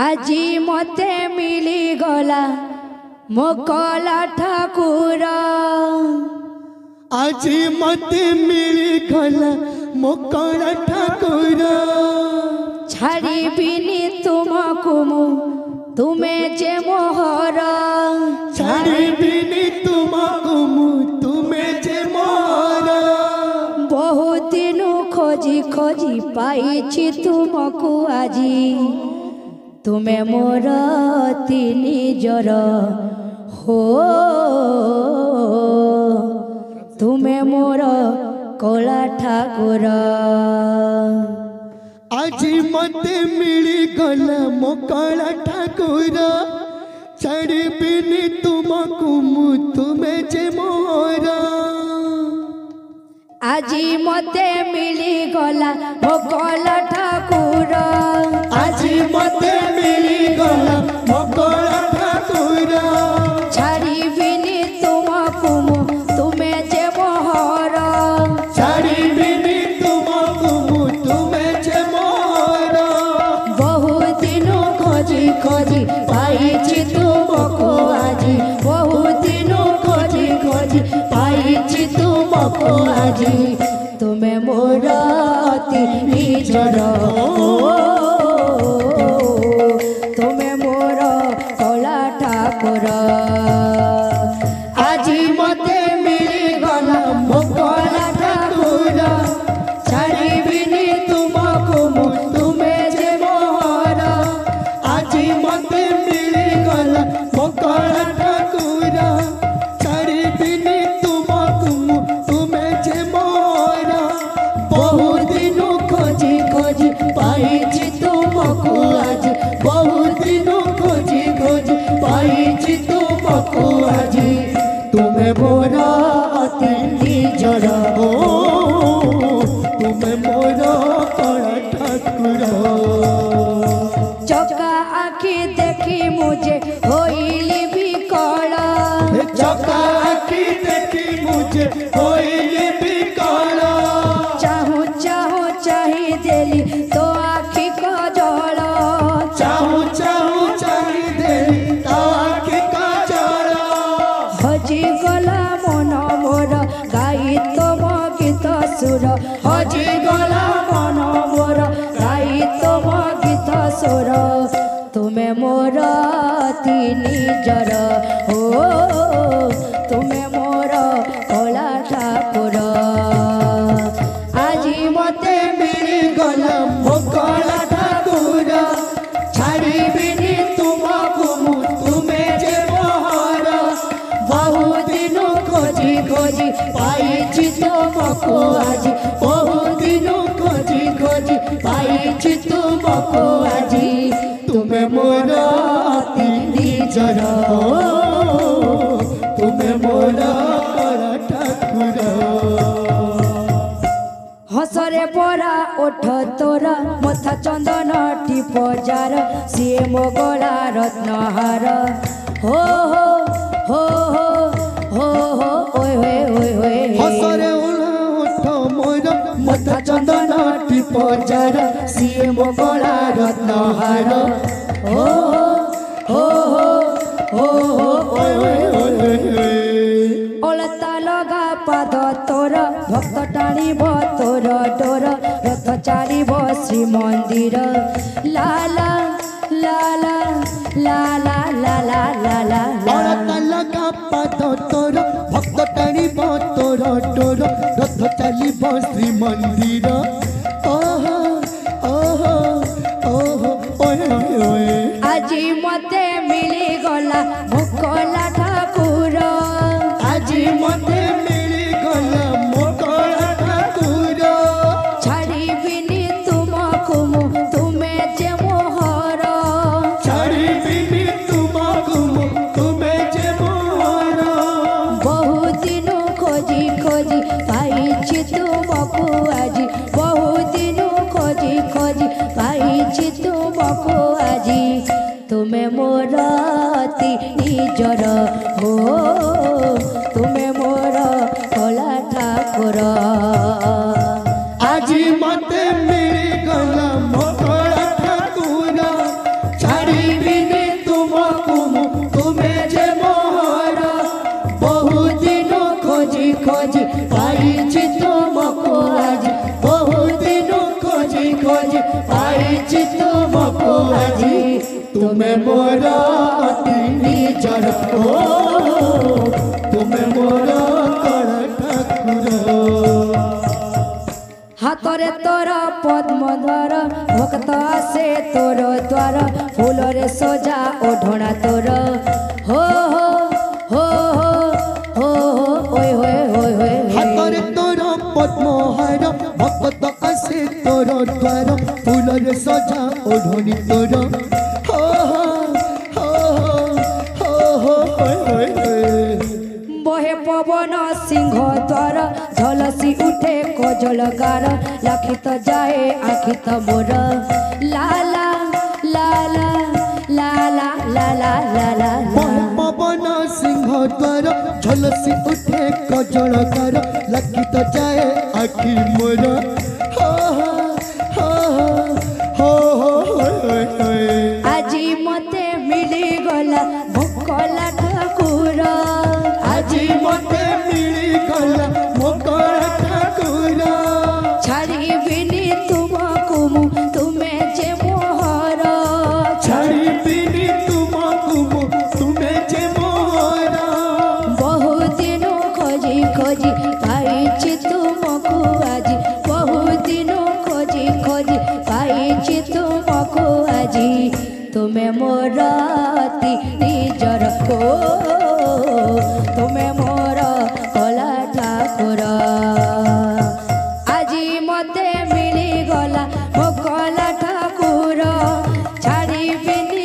আজি মতে মিলি গলা মো কলা ঠাকুর। আজি মতে মিলি গলা মো কলা ঠাকুর। ছাড়িবিনি তোমাকু মু তুমে যে মোহর। ছাড়িবিনি তোমাকু মু তুমে যে মোহর। বহুদিন খোঁজি খোঁজি পাইছি তুমকু আজি। তুমে মোর অতি নিজর হো। তুমে মোর কলা ঠাকুর। আজি মতে মিলি গলা মো কলা ঠাকুর। ছাড়িবিনি তোমাকু মু তুমে যে মোহর। আজি মতে মিলি গলা মো কলা ঠাকুর। আজি মতে মিলি গলা মো কলা ঠাকুর। ছাড়িবিনি তোমাকু মু তুমে যে মোহর। ছাড়িবিনি তোমাকু মু তুমে যে মোহর। বহুদিন খোঁজি খোঁজি পাইছি তুমকু আজি। বহুদিন খোঁজি খোঁজি পাইছি তুমকু আজি। তুমে মোর অতি নিজর তুমে মোর কলা ঠাকুর। আজি মতে মিলি গলা মো কলা ঠাকুর। ছাড়িবিনি তুমকু মু তুমে যে মোহর। আজি মতে মিলি গলা মো কলা ঠাকুর। ছাড়িবিনি তোমাকু মু তুমে যে মোহর। বহুদিন খোঁজি খোঁজি পাইছি তুমকু আজি। বহুদিন খোঁজি খোঁজি পাইছি তুমকু আজি। তুমে মোর অতি নিজর ও তুমে মোর কলা ঠাকুর। চকা আখি দেখি মুঝে হইলি বিকল। চকা আখি দেখি মুঝে হইলি বিকল। চাহু চাহু চাহি দেলি তো আখি কজল। চাহু চাহু চাহি দেলি তা আখি কাজল। হজি গলা মন মোর গাই তোম গীত সুর। হজি গলা মন মোর গাই তোম গীত সুর। তুমে মোর অতি নিজর ও তুমে মোর কলা ঠাকুর। আজি মতে মিলি গলা মো কলা ঠাকুর। ছাড়িবিনি তোমাকু মু তুমে যে মোহর। বহুদিন খোঁজি খোঁজি পাইছি তুমকু আজি। বহুদিন খোঁজি খোঁজি পাইছি তুমকু আজি। তুমে মোর অতি নিজর তুমে মোর কলা ঠাকুর। হসরে পরা ওঠ তোর মথা চন্দন টিপ যার। সিয়ে মো গলা রত্নহার। হো হো হো হো হো হো ওই হয়ে ওই হয়ে। হসরে ওঠ মোর মথা চন্দন টিপ যার। সিয়ে মো গলা রত্নহার। হো হো হো হো হো ওই হয়ে। অলতা লগা পাদ তোর ভক্ত টাଣିব তোর ডোর। রথ চালিব শ্রীমন্দির। লালা লালা লালা লালা লালা অলতা লগা পাদ তোর ভক্ত টাଣିব তোর ডোর। রথ চালিব শ্রীমন্দির। ওহো ওহো ওহো ওয়ে ওয়ে। আজি মতে মিলি গলা মো কলা ঠাকুর। আজি মতে মিলি গলা মো কলা ঠাকুর। ছাড়িবিনি তুমকু মু তুমে যে মোহর। ছাড়িবিনি তোমাকু মু তুমে যে মোহর। বহুদিন খোঁজি খোঁজি পাইছি তুমকু আজি। বহুদিন খোঁজি খোঁজি পাইছি তুমকু আজি। তুমে মোর অতি নিজর হো তুমে মোর কলা ঠাকুর। আজি মতে মিলি গলা মো কলা ঠাকুর। ছাড়ি আজি तुमे मोरा अति निजर ओ तुमे मोरा कल ठाकुर हाथरे तोर पद्मधर भक्त आसे तोर द्वार फूलरे सजा ओढ़ना तोर हो हो हो हो हो ओए होए होए होए हाथरे तोर पद्महार भक्त आसे तोर द्वार फूलरे सजा ओढ़नी तोर हो हो हो हो हो बहे पवन सिंह द्वार झलसी उठे कजलगार लाखित जाए आखित मोर लाला लाला लाला लाला लाला पवन सिंह द्वार झलसी उठे कजलगार लाखित जाए आखि मोर हो हो हो हो हो আজি मते मिली गला भोकला ठाकुर আজি मते मिली गला मोकला ठाकुर छाड़िबिनी तुमको मु तुमे जे मोहर छाड़िबिनी तुमको तुमे जे मोर बहु दिन खोजी खोजी पाइछि तुमको आज बहु दिन खोजी खोजी पाइछि तुमको আজি तुमे मोर अति निजर को तुमे मोर कला ठाकुर আজি मते मिली गला मो कला ठाकुर छाड़िबिनी